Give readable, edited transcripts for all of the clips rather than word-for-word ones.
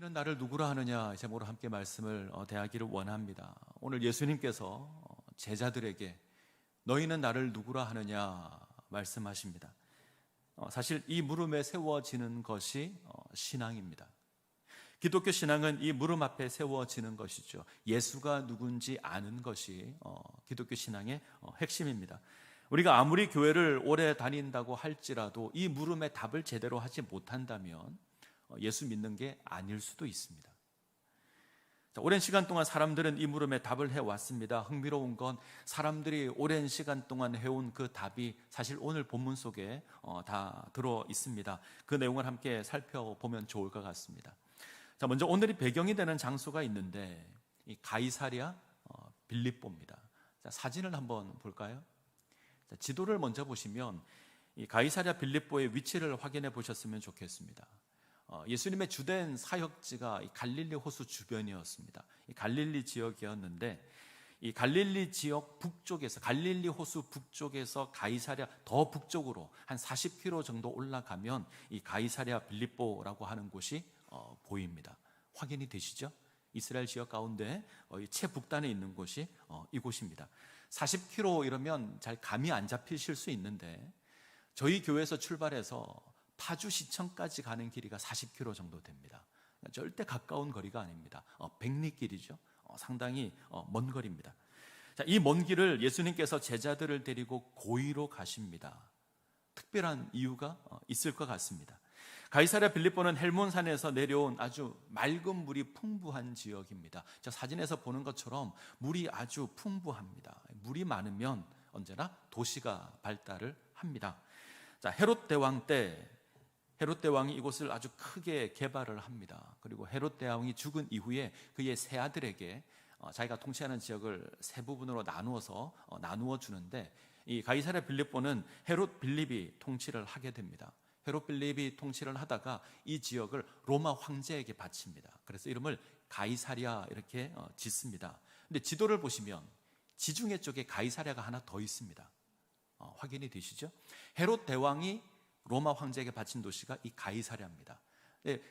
너희는 나를 누구라 하느냐 제목으로 함께 말씀을 대하기를 원합니다. 오늘 예수님께서 제자들에게 너희는 나를 누구라 하느냐 말씀하십니다. 사실 이 물음에 세워지는 것이 신앙입니다. 기독교 신앙은 이 물음 앞에 세워지는 것이죠. 예수가 누군지 아는 것이 기독교 신앙의 핵심입니다. 우리가 아무리 교회를 오래 다닌다고 할지라도 이 물음의 답을 제대로 하지 못한다면 예수 믿는 게 아닐 수도 있습니다. 오랜 시간 동안 사람들은 이 물음에 답을 해왔습니다. 흥미로운 건 사람들이 오랜 시간 동안 해온 그 답이 사실 오늘 본문 속에 다 들어 있습니다. 그 내용을 함께 살펴보면 좋을 것 같습니다. 자, 먼저 오늘이 배경이 되는 장소가 있는데 이 가이사랴 빌립보입니다. 자, 사진을 한번 볼까요? 자, 지도를 먼저 보시면 이 가이사랴 빌립보의 위치를 확인해 보셨으면 좋겠습니다. 예수님의 주된 사역지가 이 갈릴리 호수 주변이었습니다. 이 갈릴리 지역이었는데 이 갈릴리 지역 북쪽에서 갈릴리 호수 북쪽에서 가이사랴 더 북쪽으로 한 40km 정도 올라가면 이 가이사랴 빌립보라고 하는 곳이 보입니다. 확인이 되시죠? 이스라엘 지역 가운데 최북단에 있는 곳이 이곳입니다. 40km 이러면 잘 감이 안 잡히실 수 있는데 저희 교회에서 출발해서 파주시청까지 가는 길이가 40km 정도 됩니다. 절대 가까운 거리가 아닙니다. 백리길이죠. 상당히 먼 거리입니다. 자, 이 먼 길을 예수님께서 제자들을 데리고 고의로 가십니다. 특별한 이유가 있을 것 같습니다. 가이사랴 빌립보는 헬몬산에서 내려온 아주 맑은 물이 풍부한 지역입니다. 저 사진에서 보는 것처럼 물이 아주 풍부합니다. 물이 많으면 언제나 도시가 발달을 합니다. 자, 헤롯 대왕 때 헤롯 대왕이 이곳을 아주 크게 개발을 합니다. 그리고 헤롯 대왕이 죽은 이후에 그의 세 아들에게 자기가 통치하는 지역을 세 부분으로 나누어 주는데 이 가이사랴 빌립보는 헤롯 빌립이 통치를 하게 됩니다. 헤롯 빌립이 통치를 하다가 이 지역을 로마 황제에게 바칩니다. 그래서 이름을 가이사랴 이렇게 짓습니다. 근데 지도를 보시면 지중해 쪽에 가이사랴가 하나 더 있습니다. 확인이 되시죠? 헤롯 대왕이 로마 황제에게 바친 도시가 이 가이사랴입니다.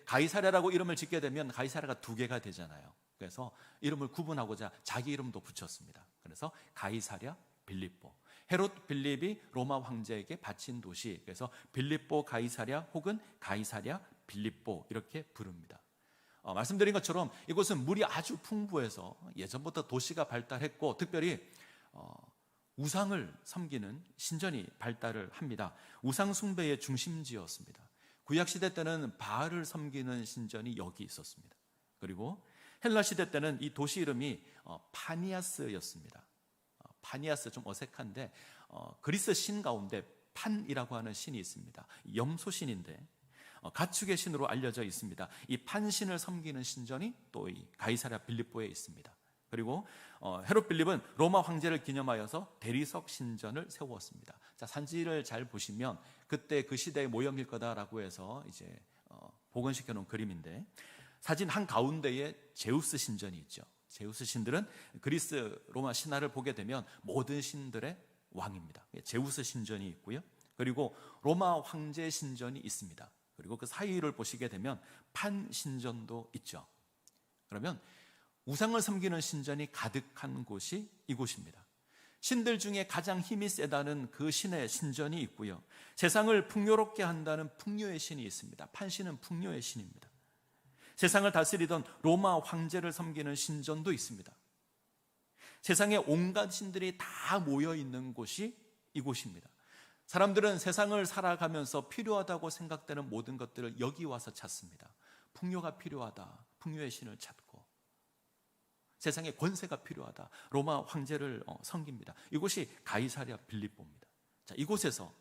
가이사랴라고 이름을 짓게 되면 가이사랴가 두 개가 되잖아요. 그래서 이름을 구분하고자 자기 이름도 붙였습니다. 그래서 가이사랴 빌립보. 헤롯 빌립이 로마 황제에게 바친 도시. 그래서 빌립보 가이사랴 혹은 가이사랴 빌립보 이렇게 부릅니다. 말씀드린 것처럼 이곳은 물이 아주 풍부해서 예전부터 도시가 발달했고 특별히 우상을 섬기는 신전이 발달을 합니다. 우상 숭배의 중심지였습니다. 구약시대 때는 바알을 섬기는 신전이 여기 있었습니다. 그리고 헬라시대 때는 이 도시 이름이 파니아스였습니다. 파니아스 좀 어색한데 그리스 신 가운데 판이라고 하는 신이 있습니다. 염소신인데 가축의 신으로 알려져 있습니다. 이 판신을 섬기는 신전이 또 이 가이사랴 빌립보에 있습니다. 그리고 헤롯 빌립은 로마 황제를 기념하여서 대리석 신전을 세웠습니다. 자, 산지를 잘 보시면 그때 그 시대의 모형일 거다라고 해서 이제 복원시켜 놓은 그림인데 사진 한 가운데에 제우스 신전이 있죠. 제우스 신들은 그리스 로마 신화를 보게 되면 모든 신들의 왕입니다. 제우스 신전이 있고요. 그리고 로마 황제 신전이 있습니다. 그리고 그 사이를 보시게 되면 판 신전도 있죠. 그러면 우상을 섬기는 신전이 가득한 곳이 이곳입니다. 신들 중에 가장 힘이 세다는 그 신의 신전이 있고요. 세상을 풍요롭게 한다는 풍요의 신이 있습니다. 판신은 풍요의 신입니다. 세상을 다스리던 로마 황제를 섬기는 신전도 있습니다. 세상에 온갖 신들이 다 모여 있는 곳이 이곳입니다. 사람들은 세상을 살아가면서 필요하다고 생각되는 모든 것들을 여기 와서 찾습니다. 풍요가 필요하다. 풍요의 신을 찾고 세상에 권세가 필요하다. 로마 황제를 섬깁니다. 이곳이 가이사랴 빌립보입니다. 자, 이곳에서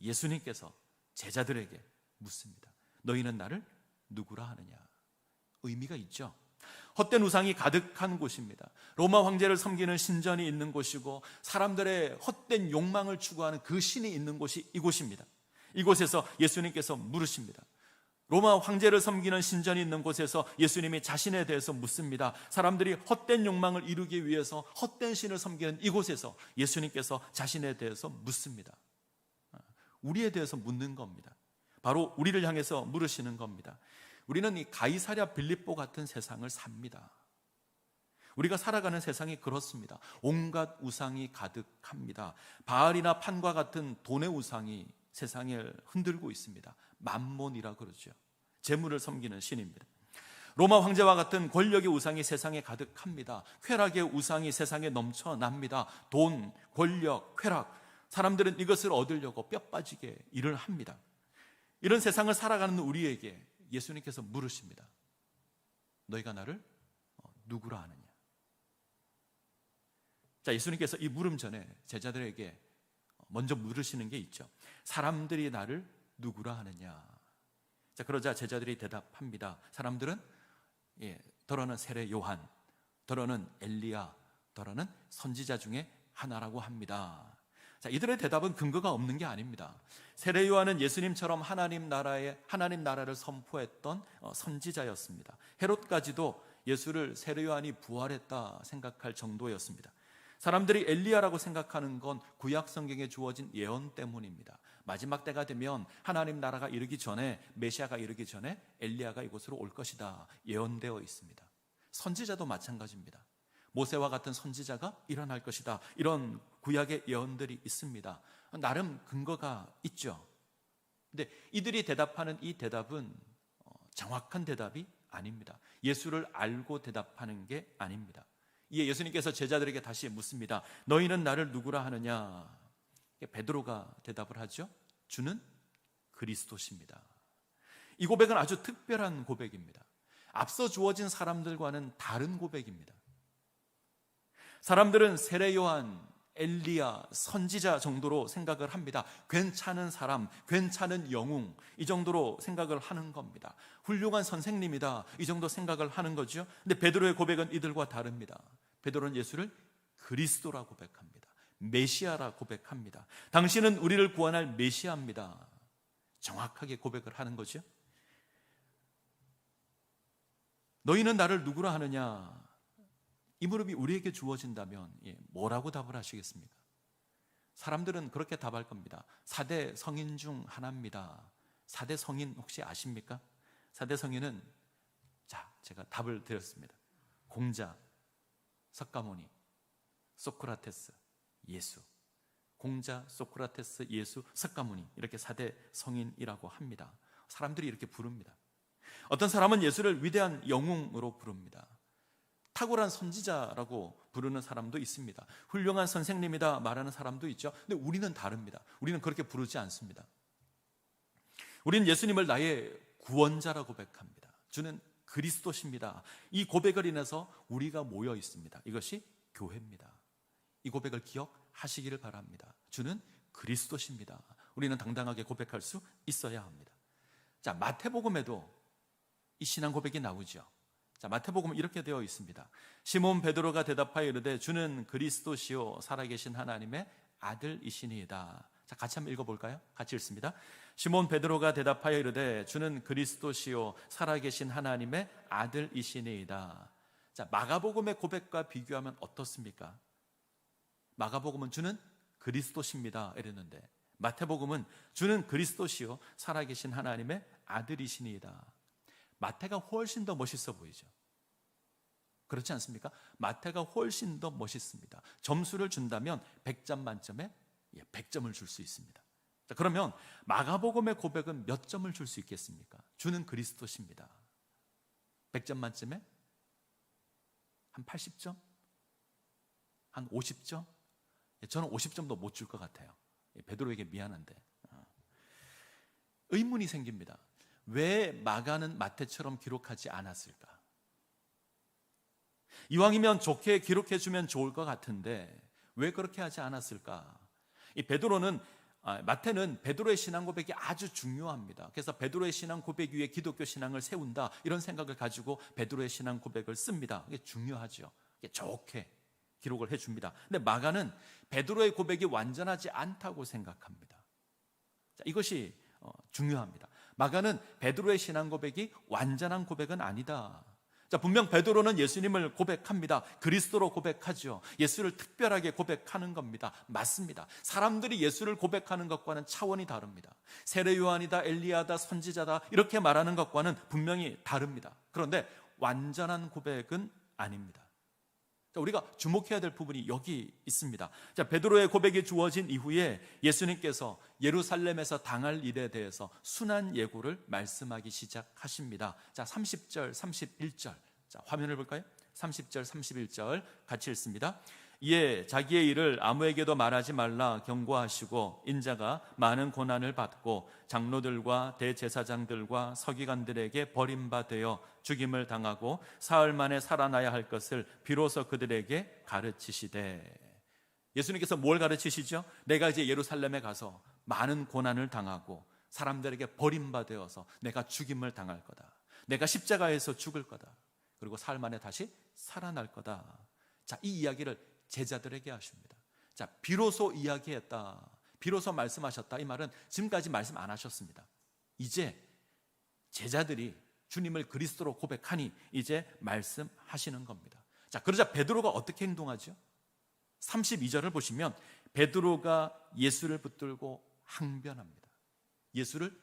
예수님께서 제자들에게 묻습니다. 너희는 나를 누구라 하느냐? 의미가 있죠. 헛된 우상이 가득한 곳입니다. 로마 황제를 섬기는 신전이 있는 곳이고 사람들의 헛된 욕망을 추구하는 그 신이 있는 곳이 이곳입니다. 이곳에서 예수님께서 물으십니다. 로마 황제를 섬기는 신전이 있는 곳에서 예수님이 자신에 대해서 묻습니다. 사람들이 헛된 욕망을 이루기 위해서 헛된 신을 섬기는 이곳에서 예수님께서 자신에 대해서 묻습니다. 우리에 대해서 묻는 겁니다. 바로 우리를 향해서 물으시는 겁니다. 우리는 이 가이사랴 빌립보 같은 세상을 삽니다. 우리가 살아가는 세상이 그렇습니다. 온갖 우상이 가득합니다. 바알이나 판과 같은 돈의 우상이 세상을 흔들고 있습니다. 맘몬이라 그러죠. 재물을 섬기는 신입니다. 로마 황제와 같은 권력의 우상이 세상에 가득합니다. 쾌락의 우상이 세상에 넘쳐납니다. 돈, 권력, 쾌락, 사람들은 이것을 얻으려고 뼈 빠지게 일을 합니다. 이런 세상을 살아가는 우리에게 예수님께서 물으십니다. 너희가 나를 누구라 하느냐? 자, 예수님께서 이 물음 전에 제자들에게 먼저 물으시는 게 있죠. 사람들이 나를 누구라 하느냐? 자, 그러자 제자들이 대답합니다. 사람들은 더러는 세례 요한, 더러는 엘리야, 더러는 선지자 중에 하나라고 합니다. 자, 이들의 대답은 근거가 없는 게 아닙니다. 세례 요한은 예수님처럼 하나님 나라를 선포했던 선지자였습니다. 헤롯까지도 예수를 세례 요한이 부활했다 생각할 정도였습니다. 사람들이 엘리야라고 생각하는 건 구약 성경에 주어진 예언 때문입니다. 마지막 때가 되면 하나님 나라가 이르기 전에, 메시아가 이르기 전에 엘리야가 이곳으로 올 것이다 예언되어 있습니다. 선지자도 마찬가지입니다. 모세와 같은 선지자가 일어날 것이다, 이런 구약의 예언들이 있습니다. 나름 근거가 있죠. 근데 이들이 대답하는 이 대답은 정확한 대답이 아닙니다. 예수를 알고 대답하는 게 아닙니다. 이에 예수님께서 제자들에게 다시 묻습니다. 너희는 나를 누구라 하느냐? 베드로가 대답을 하죠. 주는 그리스도십니다. 이 고백은 아주 특별한 고백입니다. 앞서 주어진 사람들과는 다른 고백입니다. 사람들은 세례 요한, 엘리야, 선지자 정도로 생각을 합니다. 괜찮은 사람, 괜찮은 영웅, 이 정도로 생각을 하는 겁니다. 훌륭한 선생님이다, 이 정도 생각을 하는 거죠. 근데 베드로의 고백은 이들과 다릅니다. 베드로는 예수를 그리스도라 고백합니다. 메시아라 고백합니다. 당신은 우리를 구원할 메시아입니다. 정확하게 고백을 하는 거죠. 너희는 나를 누구라 하느냐? 이 물음이 우리에게 주어진다면 뭐라고 답을 하시겠습니까? 사람들은 그렇게 답할 겁니다. 4대 성인 중 하나입니다. 4대 성인 혹시 아십니까? 4대 성인은, 자, 제가 답을 드렸습니다. 공자, 석가모니, 소크라테스, 예수. 공자, 소크라테스, 예수, 석가모니, 이렇게 4대 성인이라고 합니다. 사람들이 이렇게 부릅니다. 어떤 사람은 예수를 위대한 영웅으로 부릅니다. 탁월한 선지자라고 부르는 사람도 있습니다. 훌륭한 선생님이다 말하는 사람도 있죠. 근데 우리는 다릅니다. 우리는 그렇게 부르지 않습니다. 우리는 예수님을 나의 구원자라고 고백합니다. 주는 그리스도십니다. 이 고백을 인해서 우리가 모여 있습니다. 이것이 교회입니다. 이 고백을 기억하시기를 바랍니다. 주는 그리스도십니다. 우리는 당당하게 고백할 수 있어야 합니다. 자, 마태복음에도 이 신앙 고백이 나오죠. 자, 마태복음은 이렇게 되어 있습니다. 시몬 베드로가 대답하여 이르되 주는 그리스도시요 살아계신 하나님의 아들이시니이다. 자, 같이 한번 읽어볼까요? 같이 읽습니다. 시몬 베드로가 대답하여 이르되 주는 그리스도시요 살아계신 하나님의 아들이시니이다. 자, 마가복음의 고백과 비교하면 어떻습니까? 마가복음은 주는 그리스도십니다 이랬는데, 마태복음은 주는 그리스도시요 살아계신 하나님의 아들이시니이다. 마태가 훨씬 더 멋있어 보이죠. 그렇지 않습니까? 마태가 훨씬 더 멋있습니다. 점수를 준다면 100점 만점에 100점을 줄 수 있습니다. 자, 그러면 마가복음의 고백은 몇 점을 줄 수 있겠습니까? 주는 그리스도십니다. 100점 만점에 한 80점? 한 50점? 저는 50점도 못 줄 것 같아요. 베드로에게 미안한데. 의문이 생깁니다. 왜 마가는 마태처럼 기록하지 않았을까? 이왕이면 좋게 기록해주면 좋을 것 같은데 왜 그렇게 하지 않았을까? 이 마태는 베드로의 신앙 고백이 아주 중요합니다. 그래서 베드로의 신앙 고백 위에 기독교 신앙을 세운다, 이런 생각을 가지고 베드로의 신앙 고백을 씁니다. 이게 중요하죠. 이게 좋게 기록을 해줍니다. 근데 마가는 베드로의 고백이 완전하지 않다고 생각합니다. 자, 이것이 중요합니다. 마가는 베드로의 신앙 고백이 완전한 고백은 아니다, 자, 분명 베드로는 예수님을 고백합니다. 그리스도로 고백하죠. 예수를 특별하게 고백하는 겁니다. 맞습니다. 사람들이 예수를 고백하는 것과는 차원이 다릅니다. 세례 요한이다, 엘리야다, 선지자다 이렇게 말하는 것과는 분명히 다릅니다. 그런데 완전한 고백은 아닙니다. 자, 우리가 주목해야 될 부분이 여기 있습니다. 자, 베드로의 고백이 주어진 이후에 예수님께서 예루살렘에서 당할 일에 대해서 순한 예고를 말씀하기 시작하십니다. 자, 30절, 31절. 자, 화면을 볼까요? 30절, 31절 같이 읽습니다. 이에 자기의 일을 아무에게도 말하지 말라 경고하시고 인자가 많은 고난을 받고 장로들과 대제사장들과 서기관들에게 버림받아 죽임을 당하고 사흘 만에 살아나야 할 것을 비로소 그들에게 가르치시되. 예수님께서 뭘 가르치시죠? 내가 이제 예루살렘에 가서 많은 고난을 당하고 사람들에게 버림받아서 내가 죽임을 당할 거다. 내가 십자가에서 죽을 거다. 그리고 사흘 만에 다시 살아날 거다. 자, 이 이야기를 제자들에게 하십니다. 자, 비로소 이야기했다, 비로소 말씀하셨다. 이 말은 지금까지 말씀 안 하셨습니다. 이제 제자들이 주님을 그리스도로 고백하니 이제 말씀하시는 겁니다. 자, 그러자 베드로가 어떻게 행동하죠? 32절을 보시면 베드로가 예수를 붙들고 항변합니다. 예수를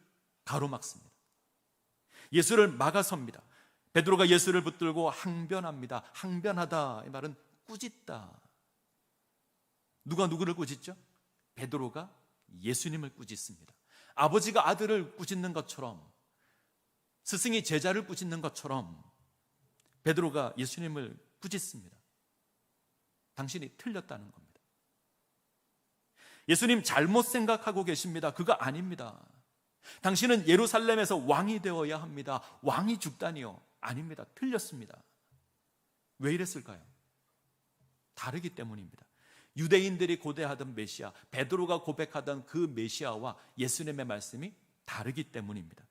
가로막습니다. 예수를 막아섭니다. 베드로가 예수를 붙들고 항변합니다. 항변하다, 이 말은 꾸짖다. 누가 누구를 꾸짖죠? 베드로가 예수님을 꾸짖습니다. 아버지가 아들을 꾸짖는 것처럼, 스승이 제자를 꾸짖는 것처럼 베드로가 예수님을 꾸짖습니다. 당신이 틀렸다는 겁니다. 예수님 잘못 생각하고 계십니다. 그거 아닙니다. 당신은 예루살렘에서 왕이 되어야 합니다. 왕이 죽다니요? 아닙니다. 틀렸습니다. 왜 이랬을까요? 다르기 때문입니다. 유대인들이 고대하던 메시아, 베드로가 고백하던 그 메시아와 예수님의 말씀이 다르기 때문입니다.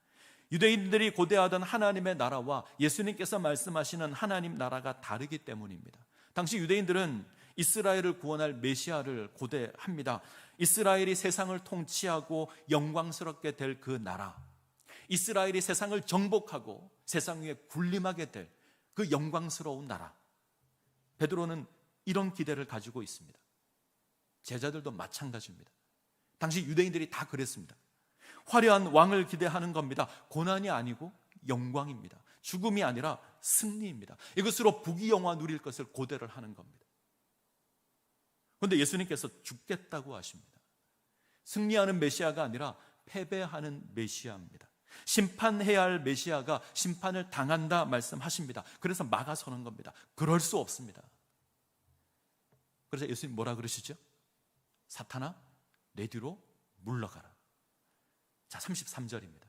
유대인들이 고대하던 하나님의 나라와 예수님께서 말씀하시는 하나님 나라가 다르기 때문입니다. 당시 유대인들은 이스라엘을 구원할 메시아를 고대합니다. 이스라엘이 세상을 통치하고 영광스럽게 될 그 나라, 이스라엘이 세상을 정복하고 세상 위에 군림하게 될 그 영광스러운 나라, 베드로는 이런 기대를 가지고 있습니다. 제자들도 마찬가지입니다. 당시 유대인들이 다 그랬습니다. 화려한 왕을 기대하는 겁니다. 고난이 아니고 영광입니다. 죽음이 아니라 승리입니다. 이것으로 부귀영화 누릴 것을 고대를 하는 겁니다. 그런데 예수님께서 죽겠다고 하십니다. 승리하는 메시아가 아니라 패배하는 메시아입니다. 심판해야 할 메시아가 심판을 당한다 말씀하십니다. 그래서 막아서는 겁니다. 그럴 수 없습니다. 그래서 예수님 뭐라 그러시죠? 사탄아, 내 뒤로 물러가라. 자, 33절입니다.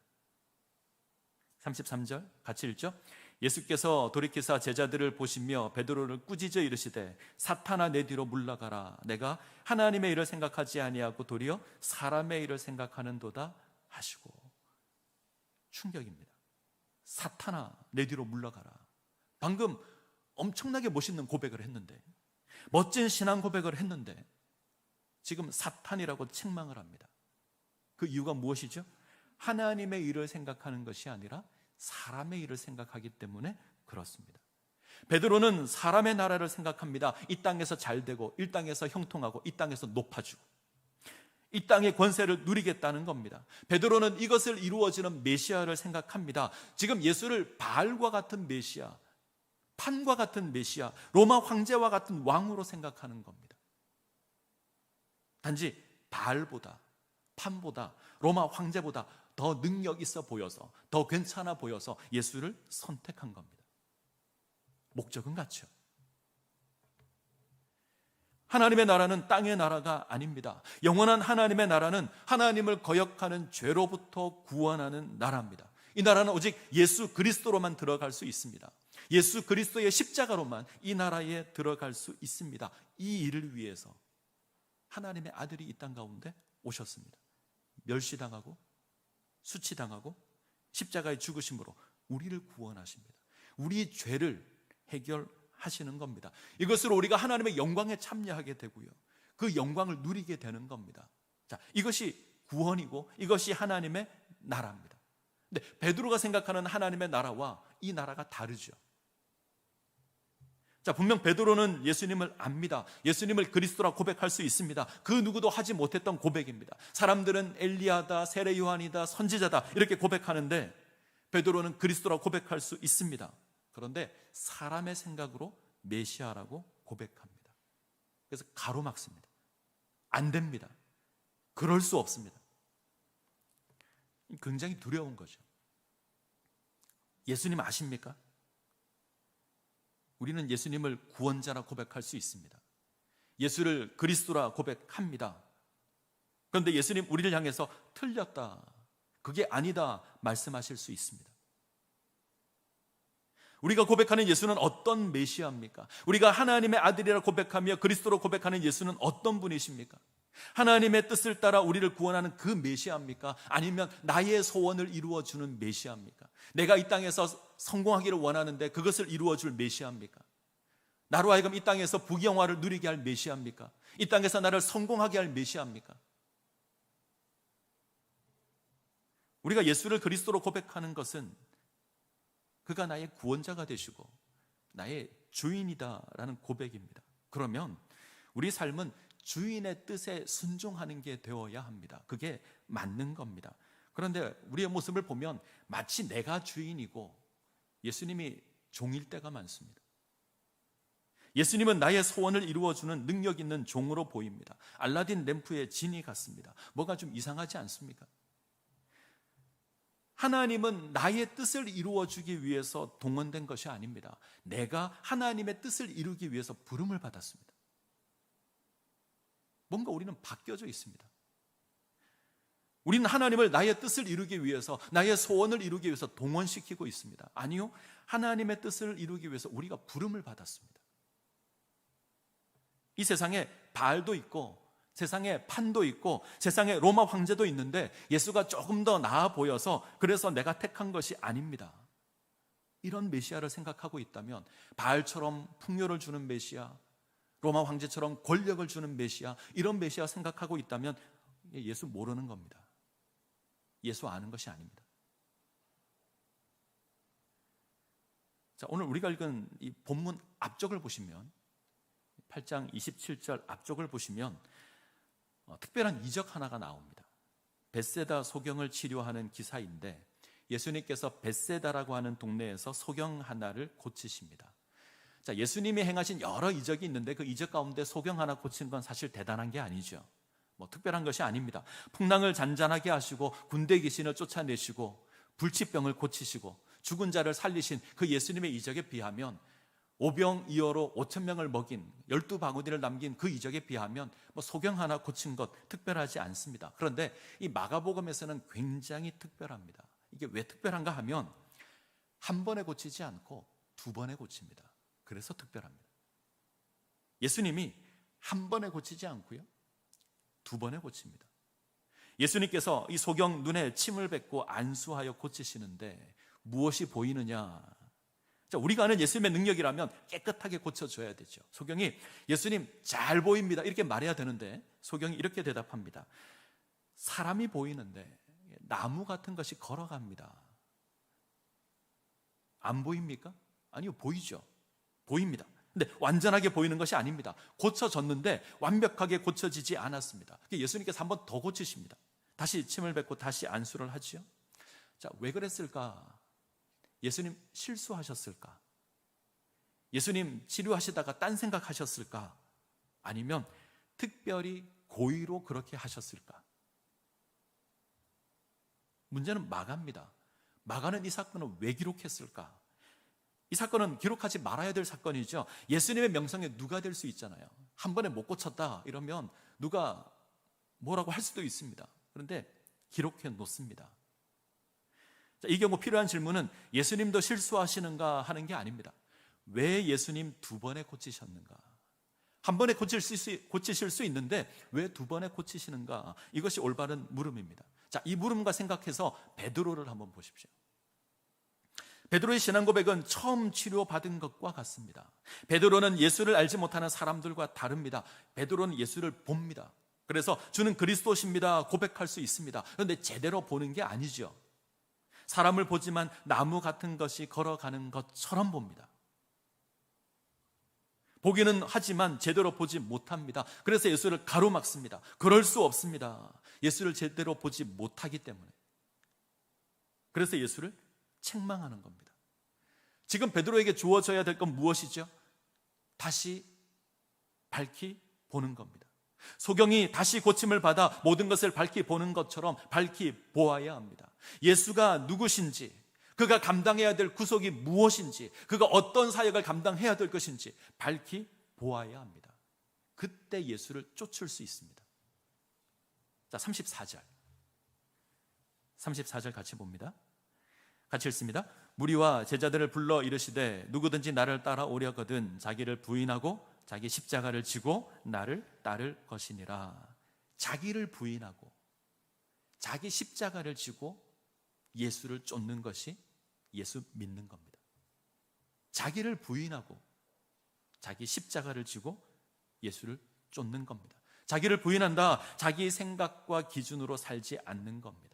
33절 같이 읽죠? 예수께서 돌이키사 제자들을 보시며 베드로를 꾸짖어 이르시되 사탄아, 내 뒤로 물러가라. 내가 하나님의 일을 생각하지 아니하고 도리어 사람의 일을 생각하는도다 하시고. 충격입니다. 사탄아, 내 뒤로 물러가라. 방금 엄청나게 멋있는 고백을 했는데, 멋진 신앙 고백을 했는데 지금 사탄이라고 책망을 합니다. 그 이유가 무엇이죠? 하나님의 일을 생각하는 것이 아니라 사람의 일을 생각하기 때문에 그렇습니다. 베드로는 사람의 나라를 생각합니다. 이 땅에서 잘되고, 이 땅에서 형통하고, 이 땅에서 높아지고, 이 땅의 권세를 누리겠다는 겁니다. 베드로는 이것을 이루어지는 메시아를 생각합니다. 지금 예수를 바알과 같은 메시아, 판과 같은 메시아, 로마 황제와 같은 왕으로 생각하는 겁니다. 단지 바알보다, 판보다, 로마 황제보다 더 능력 있어 보여서, 더 괜찮아 보여서 예수를 선택한 겁니다. 목적은 같죠. 하나님의 나라는 땅의 나라가 아닙니다. 영원한 하나님의 나라는 하나님을 거역하는 죄로부터 구원하는 나라입니다. 이 나라는 오직 예수 그리스도로만 들어갈 수 있습니다. 예수 그리스도의 십자가로만 이 나라에 들어갈 수 있습니다. 이 일을 위해서 하나님의 아들이 이 땅 가운데 오셨습니다. 멸시당하고 수치당하고 십자가의 죽으심으로 우리를 구원하십니다. 우리 죄를 해결하시는 겁니다. 이것으로 우리가 하나님의 영광에 참여하게 되고요, 그 영광을 누리게 되는 겁니다. 자, 이것이 구원이고 이것이 하나님의 나라입니다. 근데 베드로가 생각하는 하나님의 나라와 이 나라가 다르죠. 자, 분명 베드로는 예수님을 압니다. 예수님을 그리스도라 고백할 수 있습니다. 그 누구도 하지 못했던 고백입니다. 사람들은 엘리야다, 세례 요한이다, 선지자다 이렇게 고백하는데 베드로는 그리스도라 고백할 수 있습니다. 그런데 사람의 생각으로 메시아라고 고백합니다. 그래서 가로막습니다. 안 됩니다. 그럴 수 없습니다. 굉장히 두려운 거죠. 예수님 아십니까? 우리는 예수님을 구원자라 고백할 수 있습니다. 예수를 그리스도라 고백합니다. 그런데 예수님 우리를 향해서 틀렸다, 그게 아니다 말씀하실 수 있습니다. 우리가 고백하는 예수는 어떤 메시아입니까? 우리가 하나님의 아들이라 고백하며 그리스도로 고백하는 예수는 어떤 분이십니까? 하나님의 뜻을 따라 우리를 구원하는 그 메시아입니까? 아니면 나의 소원을 이루어주는 메시아입니까? 내가 이 땅에서 성공하기를 원하는데 그것을 이루어줄 메시아입니까? 나로 하여금 이 땅에서 부귀영화를 누리게 할 메시아입니까? 이 땅에서 나를 성공하게 할 메시아입니까? 우리가 예수를 그리스도로 고백하는 것은 그가 나의 구원자가 되시고 나의 주인이다라는 고백입니다. 그러면 우리 삶은 주인의 뜻에 순종하는 게 되어야 합니다. 그게 맞는 겁니다. 그런데 우리의 모습을 보면 마치 내가 주인이고 예수님이 종일 때가 많습니다. 예수님은 나의 소원을 이루어주는 능력 있는 종으로 보입니다. 알라딘 램프의 진이 같습니다. 뭐가 좀 이상하지 않습니까? 하나님은 나의 뜻을 이루어주기 위해서 동원된 것이 아닙니다. 내가 하나님의 뜻을 이루기 위해서 부름을 받았습니다. 뭔가 우리는 바뀌어져 있습니다. 우리는 하나님을 나의 뜻을 이루기 위해서, 나의 소원을 이루기 위해서 동원시키고 있습니다. 아니요, 하나님의 뜻을 이루기 위해서 우리가 부름을 받았습니다. 이 세상에 바알도 있고 세상에 판도 있고 세상에 로마 황제도 있는데 예수가 조금 더 나아 보여서 그래서 내가 택한 것이 아닙니다. 이런 메시아를 생각하고 있다면, 바알처럼 풍요를 주는 메시아, 로마 황제처럼 권력을 주는 메시아, 이런 메시아 생각하고 있다면 예수 모르는 겁니다. 예수 아는 것이 아닙니다. 자, 오늘 우리가 읽은 이 본문 앞쪽을 보시면, 8장 27절 앞쪽을 보시면 특별한 이적 하나가 나옵니다. 벳세다 소경을 치료하는 기사인데 예수님께서 벳세다라고 하는 동네에서 소경 하나를 고치십니다. 자, 예수님이 행하신 여러 이적이 있는데 그 이적 가운데 소경 하나 고친 건 사실 대단한 게 아니죠. 특별한 것이 아닙니다. 풍랑을 잔잔하게 하시고 군대 귀신을 쫓아내시고 불치병을 고치시고 죽은 자를 살리신 그 예수님의 이적에 비하면, 오병이어로 5,000명을 먹인 12바구니를 남긴 그 이적에 비하면 소경 하나 고친 것 특별하지 않습니다. 그런데 이 마가복음에서는 굉장히 특별합니다. 이게 왜 특별한가 하면 한 번에 고치지 않고 두 번에 고칩니다. 그래서 특별합니다. 예수님이 한 번에 고치지 않고요, 두 번에 고칩니다. 예수님께서 이 소경 눈에 침을 뱉고 안수하여 고치시는데 무엇이 보이느냐? 자, 우리가 아는 예수님의 능력이라면 깨끗하게 고쳐줘야 되죠. 소경이 예수님 잘 보입니다 이렇게 말해야 되는데 소경이 이렇게 대답합니다. 사람이 보이는데 나무 같은 것이 걸어갑니다. 안 보입니까? 아니요, 보이죠. 보입니다. 근데 완전하게 보이는 것이 아닙니다. 고쳐졌는데 완벽하게 고쳐지지 않았습니다. 예수님께서 한 번 더 고치십니다. 다시 침을 뱉고 다시 안수를 하지요. 자, 왜 그랬을까? 예수님 실수하셨을까? 예수님 치료하시다가 딴 생각하셨을까? 아니면 특별히 고의로 그렇게 하셨을까? 문제는 마가입니다. 마가는 이 사건을 왜 기록했을까? 이 사건은 기록하지 말아야 될 사건이죠. 예수님의 명성에 누가 될 수 있잖아요. 한 번에 못 고쳤다 이러면 누가 뭐라고 할 수도 있습니다. 그런데 기록해 놓습니다. 자, 이 경우 필요한 질문은 예수님도 실수하시는가 하는 게 아닙니다. 왜 예수님 두 번에 고치셨는가? 한 번에 고치실 수 있는데 왜 두 번에 고치시는가? 이것이 올바른 물음입니다. 자, 이 물음과 생각해서 베드로를 한번 보십시오. 베드로의 신앙 고백은 처음 치료받은 것과 같습니다. 베드로는 예수를 알지 못하는 사람들과 다릅니다. 베드로는 예수를 봅니다. 그래서 주는 그리스도십니다 고백할 수 있습니다. 그런데 제대로 보는 게 아니죠. 사람을 보지만 나무 같은 것이 걸어가는 것처럼 봅니다. 보기는 하지만 제대로 보지 못합니다. 그래서 예수를 가로막습니다. 그럴 수 없습니다. 예수를 제대로 보지 못하기 때문에. 그래서 예수를 책망하는 겁니다. 지금 베드로에게 주어져야 될 건 무엇이죠? 다시 밝히 보는 겁니다. 소경이 다시 고침을 받아 모든 것을 밝히 보는 것처럼 밝히 보아야 합니다. 예수가 누구신지, 그가 감당해야 될 구속이 무엇인지, 그가 어떤 사역을 감당해야 될 것인지 밝히 보아야 합니다. 그때 예수를 쫓을 수 있습니다. 자, 34절 같이 봅니다. 같이 읽습니다. 무리와 제자들을 불러 이르시되 누구든지 나를 따라오려거든 자기를 부인하고 자기 십자가를 지고 나를 따를 것이니라. 자기를 부인하고 자기 십자가를 지고 예수를 쫓는 것이 예수 믿는 겁니다. 자기를 부인하고 자기 십자가를 지고 예수를 쫓는 겁니다. 자기를 부인한다, 자기 생각과 기준으로 살지 않는 겁니다.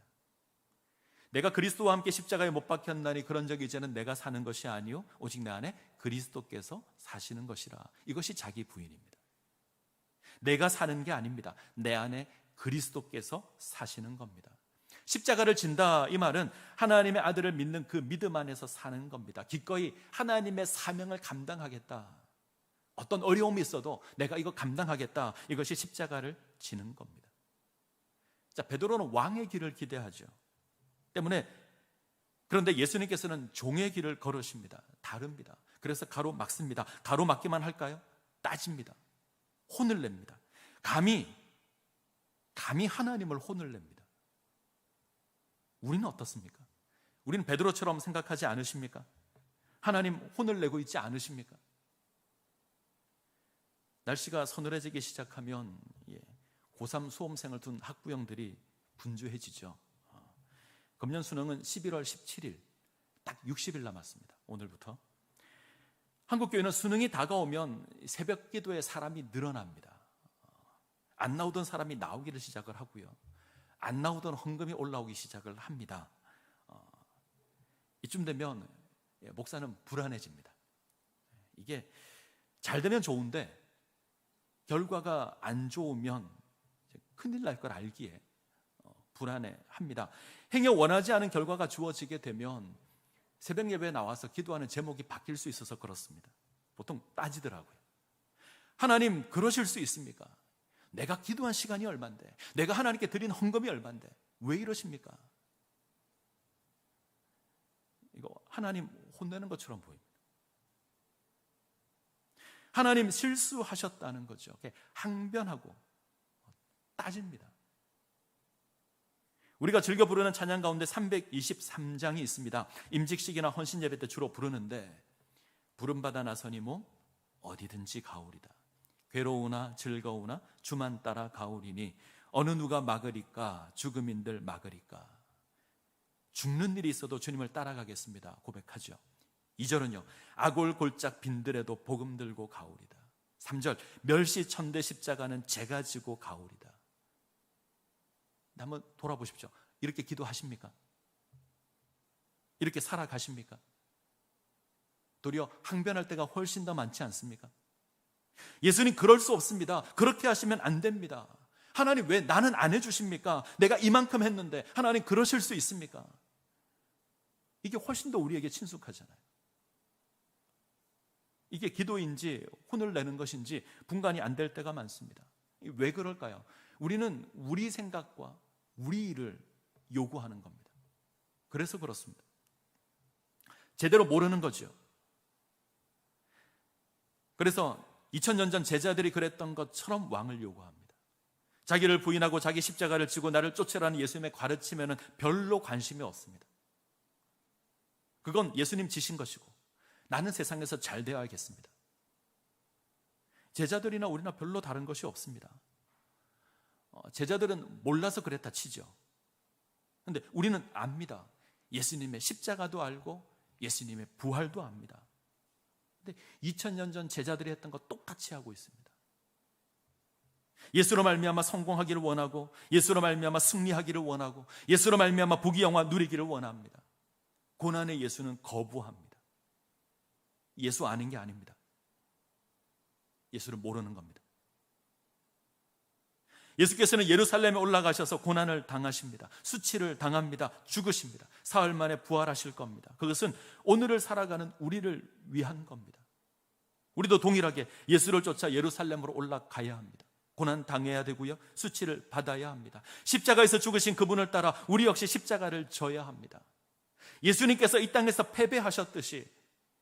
내가 그리스도와 함께 십자가에 못 박혔나니 그런 적이 이제는 내가 사는 것이 아니요 오직 내 안에 그리스도께서 사시는 것이라. 이것이 자기 부인입니다. 내가 사는 게 아닙니다. 내 안에 그리스도께서 사시는 겁니다. 십자가를 진다, 이 말은 하나님의 아들을 믿는 그 믿음 안에서 사는 겁니다. 기꺼이 하나님의 사명을 감당하겠다, 어떤 어려움이 있어도 내가 이거 감당하겠다, 이것이 십자가를 지는 겁니다. 자, 베드로는 왕의 길을 기대하죠. 때문에, 그런데 예수님께서는 종의 길을 걸으십니다. 다릅니다. 그래서 가로막습니다. 가로막기만 할까요? 따집니다. 혼을 냅니다. 감히 하나님을 혼을 냅니다. 우리는 어떻습니까? 우리는 베드로처럼 생각하지 않으십니까? 하나님 혼을 내고 있지 않으십니까? 날씨가 서늘해지기 시작하면 고3 수험생을 둔 학부형들이 분주해지죠. 금년 수능은 11월 17일, 딱 60일 남았습니다. 오늘부터. 한국교회는 수능이 다가오면 새벽 기도에 사람이 늘어납니다. 안 나오던 사람이 나오기를 시작을 하고요, 안 나오던 헌금이 올라오기 시작을 합니다. 이쯤 되면 목사는 불안해집니다. 이게 잘 되면 좋은데 결과가 안 좋으면 큰일 날 걸 알기에 불안해합니다. 행여 원하지 않은 결과가 주어지게 되면 새벽 예배에 나와서 기도하는 제목이 바뀔 수 있어서 그렇습니다. 보통 따지더라고요. 하나님, 그러실 수 있습니까? 내가 기도한 시간이 얼만데, 내가 하나님께 드린 헌금이 얼만데 왜 이러십니까? 이거 하나님 혼내는 것처럼 보입니다. 하나님 실수하셨다는 거죠. 항변하고 따집니다. 우리가 즐겨 부르는 찬양 가운데 323장이 있습니다. 임직식이나 헌신 예배 때 주로 부르는데, 부름받아 나서니 뭐 어디든지 가오리다. 괴로우나 즐거우나 주만 따라 가오리니 어느 누가 막으리까? 죽음인들 막으리까? 죽는 일이 있어도 주님을 따라가겠습니다 고백하죠. 2절은요, 아골 골짝 빈들에도 복음 들고 가오리다. 3절, 멸시천대 십자가는 제가 지고 가오리다. 한번 돌아보십시오. 이렇게 기도하십니까? 이렇게 살아가십니까? 도리어 항변할 때가 훨씬 더 많지 않습니까? 예수님 그럴 수 없습니다. 그렇게 하시면 안 됩니다. 하나님 왜 나는 안 해주십니까? 내가 이만큼 했는데 하나님 그러실 수 있습니까? 이게 훨씬 더 우리에게 친숙하잖아요. 이게 기도인지 혼을 내는 것인지 분간이 안 될 때가 많습니다. 왜 그럴까요? 우리는 우리 생각과 우리 일을 요구하는 겁니다. 그래서 그렇습니다. 제대로 모르는 거죠. 그래서 2000년 전 제자들이 그랬던 것처럼 왕을 요구합니다. 자기를 부인하고 자기 십자가를 지고 나를 쫓으라는 예수님의 가르침에는 별로 관심이 없습니다. 그건 예수님 지신 것이고 나는 세상에서 잘 되어야겠습니다. 제자들이나 우리나 별로 다른 것이 없습니다. 제자들은 몰라서 그랬다 치죠. 그런데 우리는 압니다. 예수님의 십자가도 알고 예수님의 부활도 압니다. 그런데 2000년 전 제자들이 했던 것 똑같이 하고 있습니다. 예수로 말미암아 성공하기를 원하고, 예수로 말미암아 승리하기를 원하고, 예수로 말미암아 부귀 영화 누리기를 원합니다. 고난의 예수는 거부합니다. 예수 아는 게 아닙니다. 예수를 모르는 겁니다. 예수께서는 예루살렘에 올라가셔서 고난을 당하십니다. 수치를 당합니다. 죽으십니다. 사흘 만에 부활하실 겁니다. 그것은 오늘을 살아가는 우리를 위한 겁니다. 우리도 동일하게 예수를 쫓아 예루살렘으로 올라가야 합니다. 고난 당해야 되고요, 수치를 받아야 합니다. 십자가에서 죽으신 그분을 따라 우리 역시 십자가를 져야 합니다. 예수님께서 이 땅에서 패배하셨듯이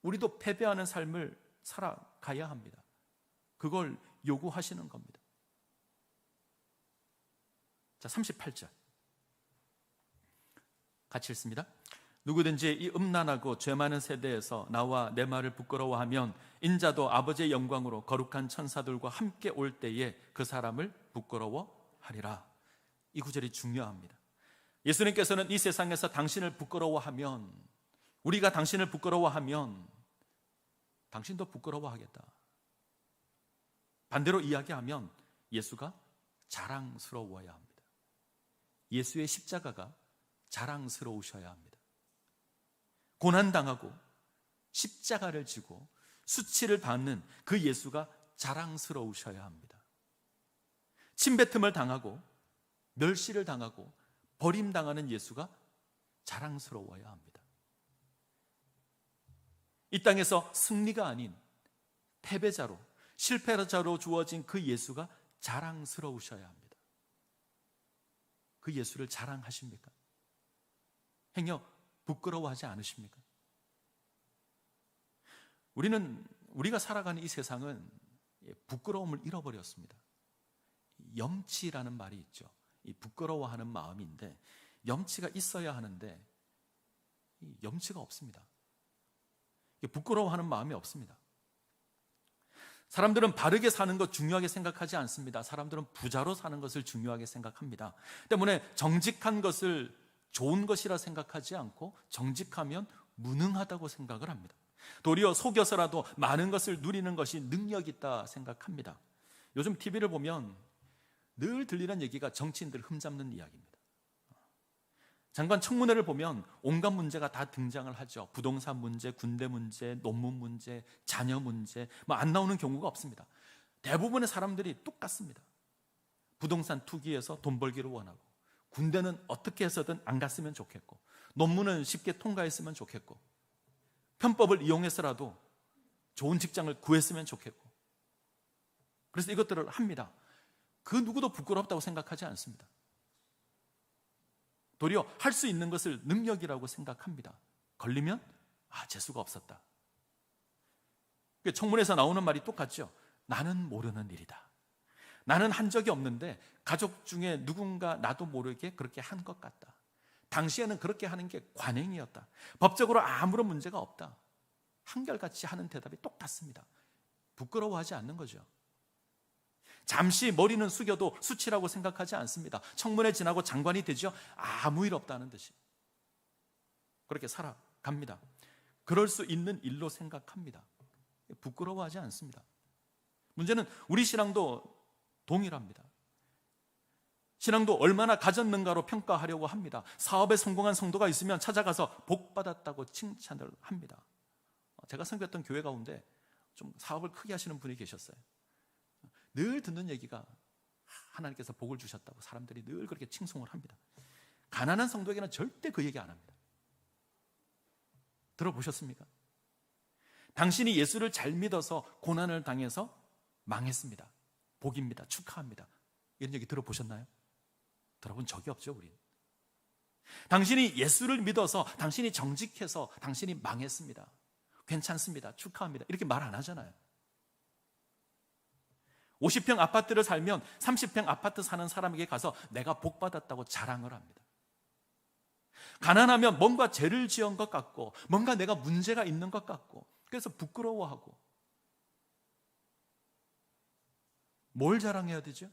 우리도 패배하는 삶을 살아가야 합니다. 그걸 요구하시는 겁니다. 자, 38절 같이 읽습니다. 누구든지 이 음란하고 죄 많은 세대에서 나와 내 말을 부끄러워하면 인자도 아버지의 영광으로 거룩한 천사들과 함께 올 때에 그 사람을 부끄러워하리라. 이 구절이 중요합니다. 예수님께서는 이 세상에서 당신을 부끄러워하면, 우리가 당신을 부끄러워하면 당신도 부끄러워하겠다. 반대로 이야기하면 예수가 자랑스러워야 합니다. 예수의 십자가가 자랑스러우셔야 합니다. 고난당하고 십자가를 지고 수치를 받는 그 예수가 자랑스러우셔야 합니다. 침뱉음을 당하고 멸시를 당하고 버림당하는 예수가 자랑스러워야 합니다. 이 땅에서 승리가 아닌 패배자로, 실패자로 주어진 그 예수가 자랑스러우셔야 합니다. 그 예수를 자랑하십니까? 행여 부끄러워하지 않으십니까? 우리가 살아가는 이 세상은 부끄러움을 잃어버렸습니다. 염치라는 말이 있죠. 이 부끄러워하는 마음인데, 염치가 있어야 하는데 염치가 없습니다. 부끄러워하는 마음이 없습니다. 사람들은 바르게 사는 것 중요하게 생각하지 않습니다. 사람들은 부자로 사는 것을 중요하게 생각합니다. 때문에 정직한 것을 좋은 것이라 생각하지 않고 정직하면 무능하다고 생각을 합니다. 도리어 속여서라도 많은 것을 누리는 것이 능력 있다 생각합니다. 요즘 TV를 보면 늘 들리는 얘기가 정치인들 흠잡는 이야기입니다. 장관 청문회를 보면 온갖 문제가 다 등장을 하죠. 부동산 문제, 군대 문제, 논문 문제, 자녀 문제, 안 나오는 경우가 없습니다. 대부분의 사람들이 똑같습니다. 부동산 투기해서 돈 벌기를 원하고, 군대는 어떻게 해서든 안 갔으면 좋겠고, 논문은 쉽게 통과했으면 좋겠고, 편법을 이용해서라도 좋은 직장을 구했으면 좋겠고, 그래서 이것들을 합니다. 그 누구도 부끄럽다고 생각하지 않습니다. 도리어 할 수 있는 것을 능력이라고 생각합니다. 걸리면 재수가 없었다. 청문회에서 나오는 말이 똑같죠. 나는 모르는 일이다. 나는 한 적이 없는데 가족 중에 누군가 나도 모르게 그렇게 한 것 같다. 당시에는 그렇게 하는 게 관행이었다. 법적으로 아무런 문제가 없다. 한결같이 하는 대답이 똑같습니다. 부끄러워하지 않는 거죠. 잠시 머리는 숙여도 수치라고 생각하지 않습니다. 청문회 지나고 장관이 되죠. 아무 일 없다는 듯이 그렇게 살아갑니다. 그럴 수 있는 일로 생각합니다. 부끄러워하지 않습니다. 문제는 우리 신앙도 동일합니다. 신앙도 얼마나 가졌는가로 평가하려고 합니다. 사업에 성공한 성도가 있으면 찾아가서 복 받았다고 칭찬을 합니다. 제가 섬겼던 교회 가운데 좀 사업을 크게 하시는 분이 계셨어요. 늘 듣는 얘기가 하나님께서 복을 주셨다고 사람들이 늘 그렇게 칭송을 합니다. 가난한 성도에게는 절대 그 얘기 안 합니다. 들어보셨습니까? 당신이 예수를 잘 믿어서 고난을 당해서 망했습니다. 복입니다. 축하합니다. 이런 얘기 들어보셨나요? 들어본 적이 없죠, 우린. 당신이 예수를 믿어서, 당신이 정직해서 당신이 망했습니다. 괜찮습니다. 축하합니다. 이렇게 말 안 하잖아요. 50평 아파트를 살면 30평 아파트 사는 사람에게 가서 내가 복 받았다고 자랑을 합니다. 가난하면 뭔가 죄를 지은 것 같고, 뭔가 내가 문제가 있는 것 같고, 그래서 부끄러워하고. 뭘 자랑해야 되죠?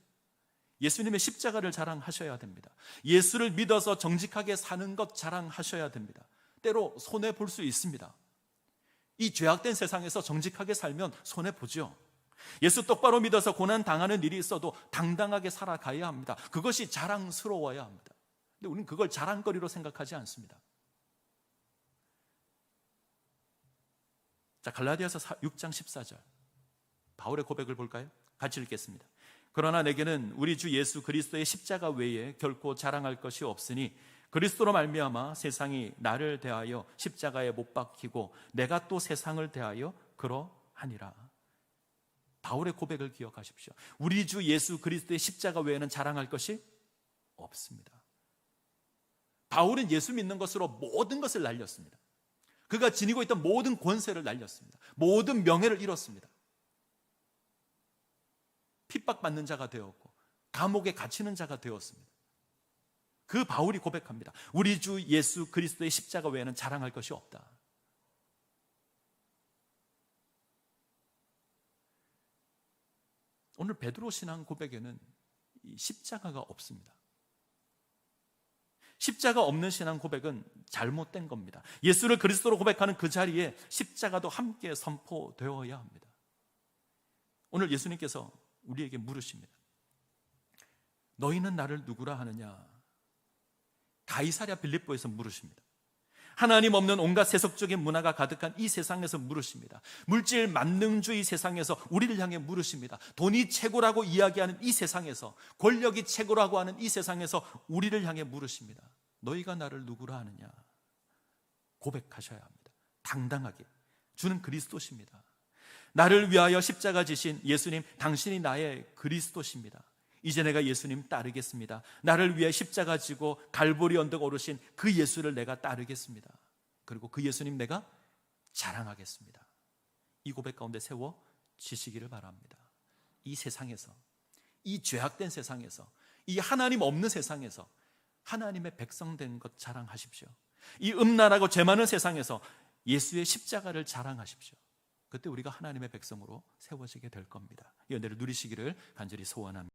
예수님의 십자가를 자랑하셔야 됩니다. 예수를 믿어서 정직하게 사는 것 자랑하셔야 됩니다. 때로 손해볼 수 있습니다. 이 죄악된 세상에서 정직하게 살면 손해보죠. 예수 똑바로 믿어서 고난 당하는 일이 있어도 당당하게 살아가야 합니다. 그것이 자랑스러워야 합니다. 근데 우리는 그걸 자랑거리로 생각하지 않습니다. 자, 갈라디아서 6장 14절 바울의 고백을 볼까요? 같이 읽겠습니다. 그러나 내게는 우리 주 예수 그리스도의 십자가 외에 결코 자랑할 것이 없으니 그리스도로 말미암아 세상이 나를 대하여 십자가에 못 박히고 내가 또 세상을 대하여 그러하니라. 바울의 고백을 기억하십시오. 우리 주 예수 그리스도의 십자가 외에는 자랑할 것이 없습니다. 바울은 예수 믿는 것으로 모든 것을 날렸습니다. 그가 지니고 있던 모든 권세를 날렸습니다. 모든 명예를 잃었습니다. 핍박받는 자가 되었고 감옥에 갇히는 자가 되었습니다. 그 바울이 고백합니다. 우리 주 예수 그리스도의 십자가 외에는 자랑할 것이 없다. 오늘 베드로 신앙 고백에는 이 십자가가 없습니다. 십자가 없는 신앙 고백은 잘못된 겁니다. 예수를 그리스도로 고백하는 그 자리에 십자가도 함께 선포되어야 합니다. 오늘 예수님께서 우리에게 물으십니다. 너희는 나를 누구라 하느냐? 가이사랴 빌립보에서 물으십니다. 하나님 없는 온갖 세속적인 문화가 가득한 이 세상에서 물으십니다. 물질 만능주의 세상에서 우리를 향해 물으십니다. 돈이 최고라고 이야기하는 이 세상에서, 권력이 최고라고 하는 이 세상에서 우리를 향해 물으십니다. 너희가 나를 누구라 하느냐? 고백하셔야 합니다. 당당하게. 주는 그리스도십니다. 나를 위하여 십자가 지신 예수님, 당신이 나의 그리스도십니다. 이제 내가 예수님 따르겠습니다. 나를 위해 십자가 지고 갈보리 언덕 오르신 그 예수를 내가 따르겠습니다. 그리고 그 예수님 내가 자랑하겠습니다. 이 고백 가운데 세워지시기를 바랍니다. 이 세상에서, 이 죄악된 세상에서, 이 하나님 없는 세상에서 하나님의 백성 된 것 자랑하십시오. 이 음란하고 죄 많은 세상에서 예수의 십자가를 자랑하십시오. 그때 우리가 하나님의 백성으로 세워지게 될 겁니다. 이 은혜를 누리시기를 간절히 소원합니다.